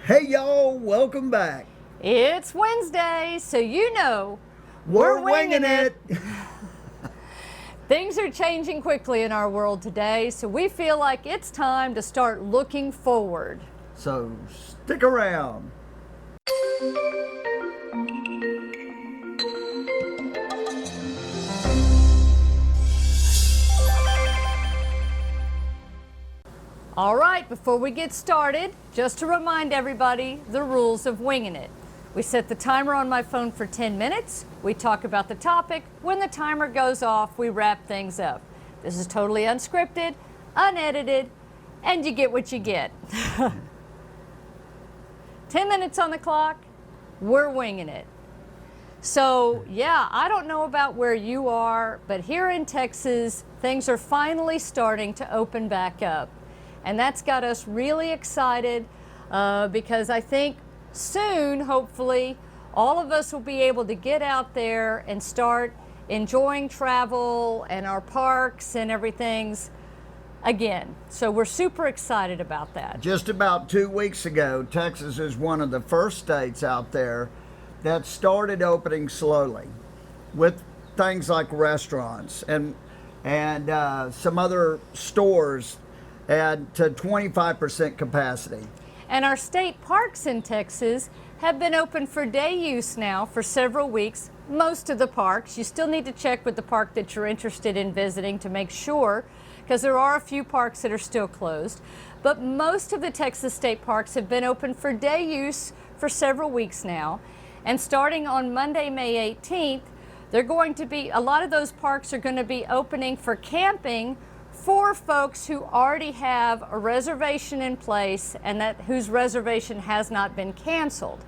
Hey y'all, welcome back. It's Wednesday, so you know We're winging it. Things are changing quickly in our world today, so we feel like it's time to start looking forward. So stick around. All right, before we get started, just to remind everybody the rules of Winging It. We set the timer on my phone for 10 minutes. We talk about the topic. When the timer goes off, we wrap things up. This is totally unscripted, unedited, and you get what you get. 10 minutes on the clock, we're winging it. So, yeah, I don't know about where you are, but here in Texas, things are finally starting to open back up. And that's got us really excited because I think soon, hopefully, all of us will be able to get out there and start enjoying travel and our parks and everything's again. So we're super excited about that. Just about 2 weeks ago, Texas is one of the first states out there that started opening slowly with things like restaurants and some other stores at to 25% capacity. And our state parks in Texas have been open for day use now for several weeks. Most of the parks. You still need to check with the park that you're interested in visiting to make sure, because there are a few parks that are still closed. But most of the Texas state parks have been open for day use for several weeks now. And starting on Monday, May 18th, they're going to be, a lot of those parks are going to be opening for camping for folks who already have a reservation in place and whose reservation has not been canceled.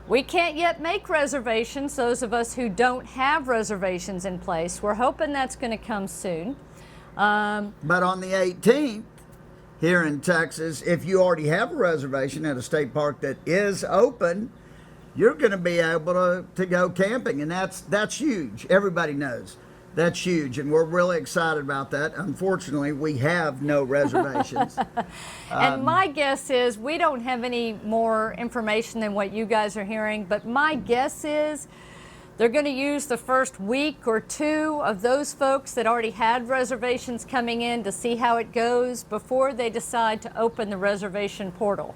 We can't yet make reservations, those of us who don't have reservations in place. We're hoping that's going to come soon. But on the 18th, here in Texas, if you already have a reservation at a state park that is open, you're going to be able to go camping, and that's huge. Everybody knows. That's huge, and we're really excited about that. Unfortunately, we have no reservations. And my guess is we don't have any more information than what you guys are hearing, but my guess is they're going to use the first week or two of those folks that already had reservations coming in to see how it goes before they decide to open the reservation portal.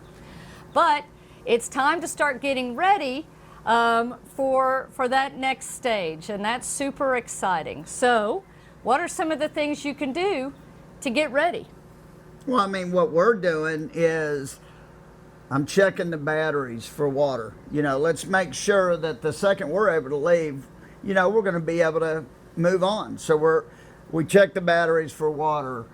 But it's time to start getting ready for that next stage, and that's super exciting. So, what are some of the things you can do to get ready? Well, I mean, what we're doing is I'm checking the batteries for water. Let's make sure that the second we're able to leave, we're going to be able to move on. So we check the batteries for water.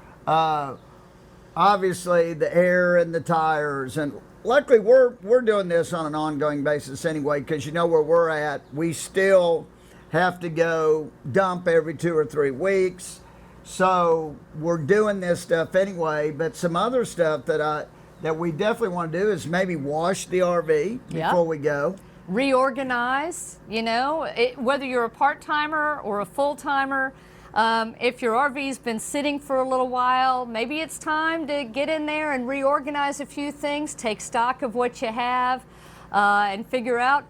Obviously, the air and the tires, and luckily we're doing this on an ongoing basis anyway, because where we're at, we still have to go dump every 2 or 3 weeks. So we're doing this stuff anyway. But some other stuff that we definitely want to do is maybe wash the RV before we go. Reorganize, whether you're a part-timer or a full-timer. If your RV's been sitting for a little while, maybe it's time to get in there and reorganize a few things, take stock of what you have, and figure out,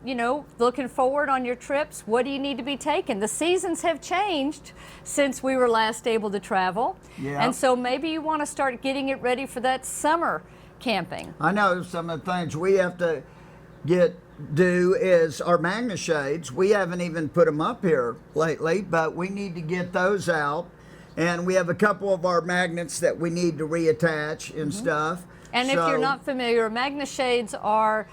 looking forward on your trips, what do you need to be taking? The seasons have changed since we were last able to travel. Yeah. And so maybe you want to start getting it ready for that summer camping. I know some of the things we have to do is our Magna Shades. We haven't even put them up here lately, but we need to get those out. And we have a couple of our magnets that we need to reattach and stuff. And if you're not familiar, Magna Shades are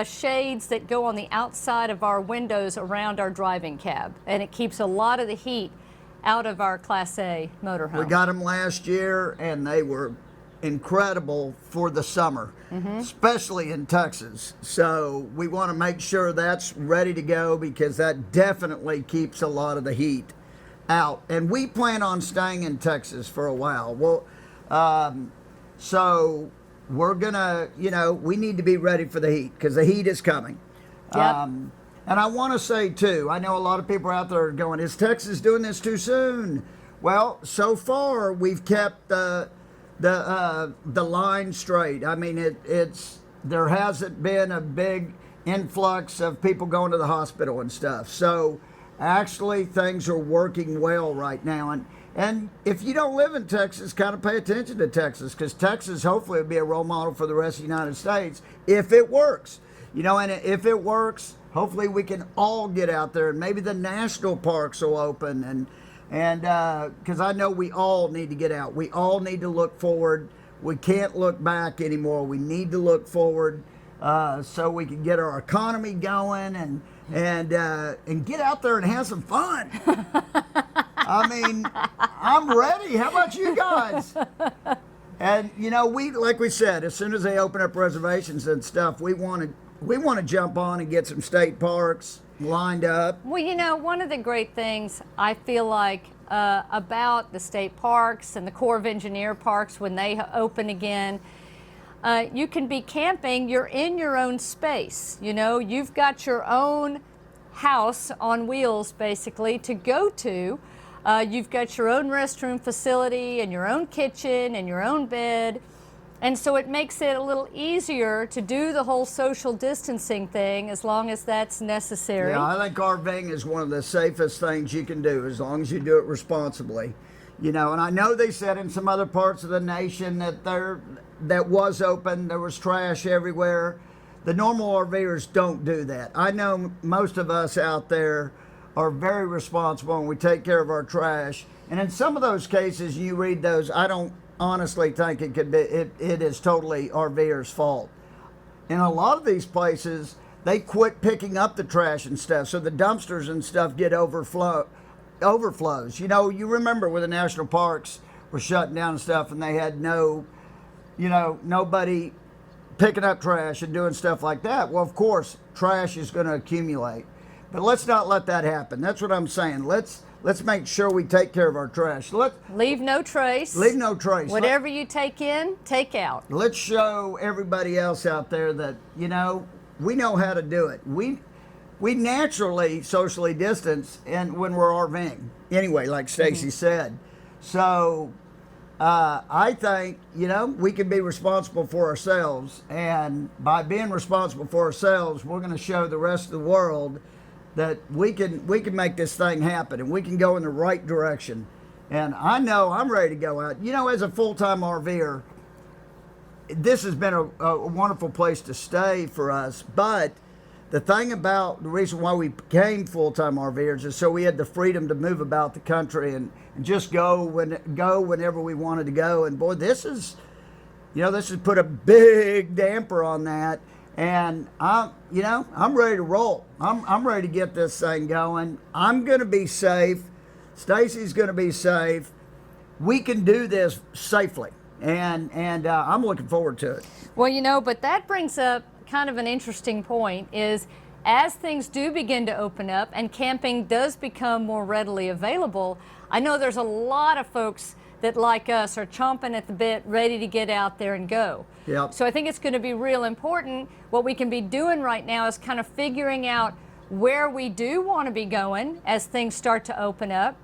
shades that go on the outside of our windows around our driving cab. And it keeps a lot of the heat out of our Class A motorhome. We got them last year, and they were incredible for the summer, especially in Texas. So we want to make sure that's ready to go, because that definitely keeps a lot of the heat out. And we plan on staying in Texas for a while. Well, so we're gonna, we need to be ready for the heat, because the heat is coming. Yep. And I want to say too, I know a lot of people out there are going, is Texas doing this too soon? Well, so far we've kept the line straight. I mean, it's there hasn't been a big influx of people going to the hospital and stuff. So actually things are working well right now. And if you don't live in Texas, kind of pay attention to Texas, because Texas hopefully will be a role model for the rest of the United States if it works. And if it works, hopefully we can all get out there, and maybe the national parks will open, and because I know we all need to get out. We all need to look forward. We can't look back anymore. We need to look forward so we can get our economy going and get out there and have some fun. I mean, I'm ready. How about you guys? And like we said, as soon as they open up reservations and stuff, we want to jump on and get some state parks lined up. Well, one of the great things I feel like about the state parks and the Corps of Engineer parks when they open again, you can be camping. You're in your own space. You've got your own house on wheels, basically, to go to. You've got your own restroom facility and your own kitchen and your own bed. And so it makes it a little easier to do the whole social distancing thing as long as that's necessary. Yeah, I think RVing is one of the safest things you can do as long as you do it responsibly. And I know they said in some other parts of the nation that was open, there was trash everywhere. The normal RVers don't do that. I know most of us out there are very responsible and we take care of our trash. And in some of those cases, you read those, I don't honestly think it could be, it is totally RVers' fault. In a lot of these places, they quit picking up the trash and stuff, so the dumpsters and stuff get overflows. You remember when the national parks were shutting down and stuff, and they had nobody picking up trash and doing stuff like that. Well, of course, trash is going to accumulate, but let's not let that happen. That's what I'm saying. Let's make sure we take care of our trash. Leave no trace. Leave no trace. Whatever you take in, take out. Let's show everybody else out there that, we know how to do it. We naturally socially distance and when we're RVing. Anyway, like Stacy said. So I think, we can be responsible for ourselves. And by being responsible for ourselves, we're going to show the rest of the world that we can make this thing happen and we can go in the right direction. And I know I'm ready to go out. As a full-time RVer, this has been a wonderful place to stay for us. But the thing about the reason why we became full-time RVers is so we had the freedom to move about the country and just go whenever we wanted to go. And boy, this has put a big damper on that. And I'm ready to roll. I'm ready to get this thing going. I'm going to be safe. Stacy's going to be safe. We can do this safely, and I'm looking forward to it. Well, but that brings up kind of an interesting point is as things do begin to open up and camping does become more readily available, I know there's a lot of folks that, like us, are chomping at the bit, ready to get out there and go. Yep. So I think it's going to be real important. What we can be doing right now is kind of figuring out where we do want to be going as things start to open up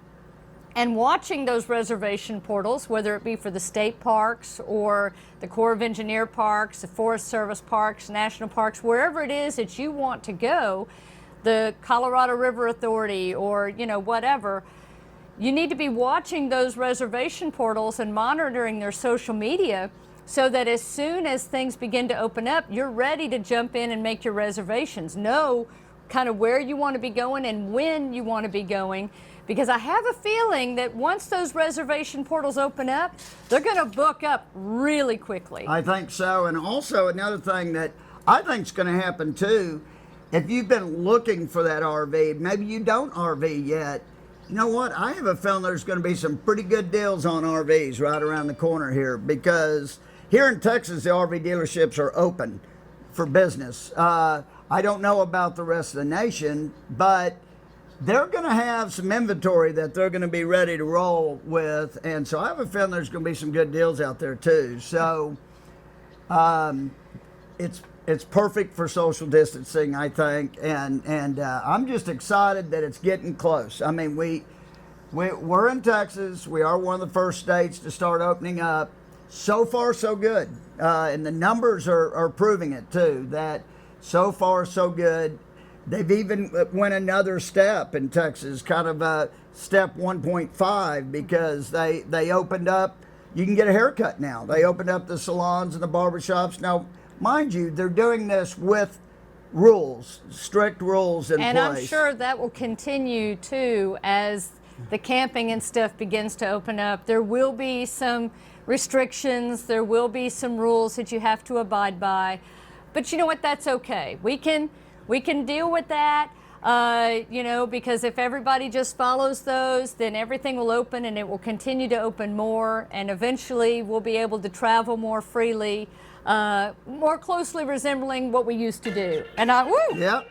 and watching those reservation portals, whether it be for the state parks or the Corps of Engineer parks, the Forest Service parks, national parks, wherever it is that you want to go, the Colorado River Authority or, whatever. You need to be watching those reservation portals and monitoring their social media so that as soon as things begin to open up, you're ready to jump in and make your reservations. Know kind of where you want to be going and when you want to be going, because I have a feeling that once those reservation portals open up, they're going to book up really quickly. I think so. And also another thing that I think is going to happen too, if you've been looking for that RV, maybe you don't RV yet, you know what? I have a feeling there's going to be some pretty good deals on RVs right around the corner here, because here in Texas, the RV dealerships are open for business. I don't know about the rest of the nation, but they're going to have some inventory that they're going to be ready to roll with. And so I have a feeling there's going to be some good deals out there too. So it's perfect for social distancing, I think, and I'm just excited that it's getting close. I mean, we're in Texas. We are one of the first states to start opening up, so far so good, and the numbers are proving it too. That so far so good. They've even went another step in Texas, kind of a step 1.5, because they opened up. You can get a haircut now. They opened up the salons and the barbershops. Now, mind you, they're doing this with rules, strict rules in place. And I'm sure that will continue too as the camping and stuff begins to open up. There will be some restrictions. There will be some rules that you have to abide by. But you know what? That's okay. We can deal with that. Because if everybody just follows those, then everything will open and it will continue to open more, and eventually we'll be able to travel more freely, more closely resembling what we used to do. And Yep.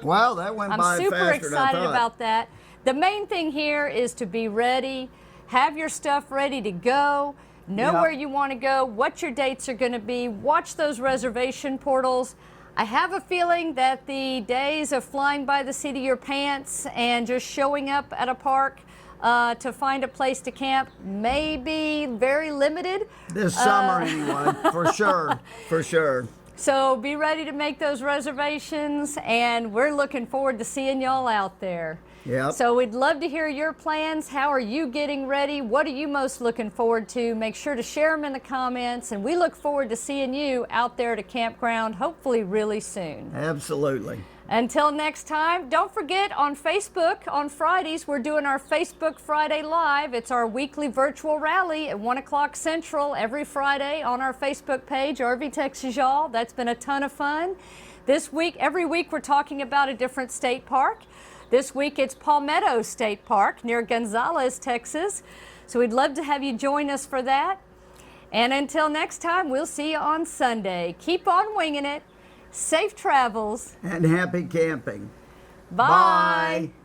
Wow, that went by I'm super faster than I excited thought. about that. The main thing here is to be ready, have your stuff ready to go, know Yep. where you want to go, what your dates are going to be, watch those reservation portals. I have a feeling that the days of flying by the seat of your pants and just showing up at a park to find a place to camp may be very limited. This summer, anyway, for sure, for sure. So be ready to make those reservations, and we're looking forward to seeing y'all out there. Yep. So we'd love to hear your plans. How are you getting ready? What are you most looking forward to? Make sure to share them in the comments, and we look forward to seeing you out there at a campground, hopefully really soon. Absolutely. Until next time, don't forget on Facebook on Fridays, we're doing our Facebook Friday Live. It's our weekly virtual rally at 1 o'clock Central every Friday on our Facebook page, RV Texas Y'all. That's been a ton of fun. This week, every week, we're talking about a different state park. This week, it's Palmetto State Park near Gonzales, Texas. So we'd love to have you join us for that. And until next time, we'll see you on Sunday. Keep on winging it. Safe travels. And happy camping. Bye. Bye.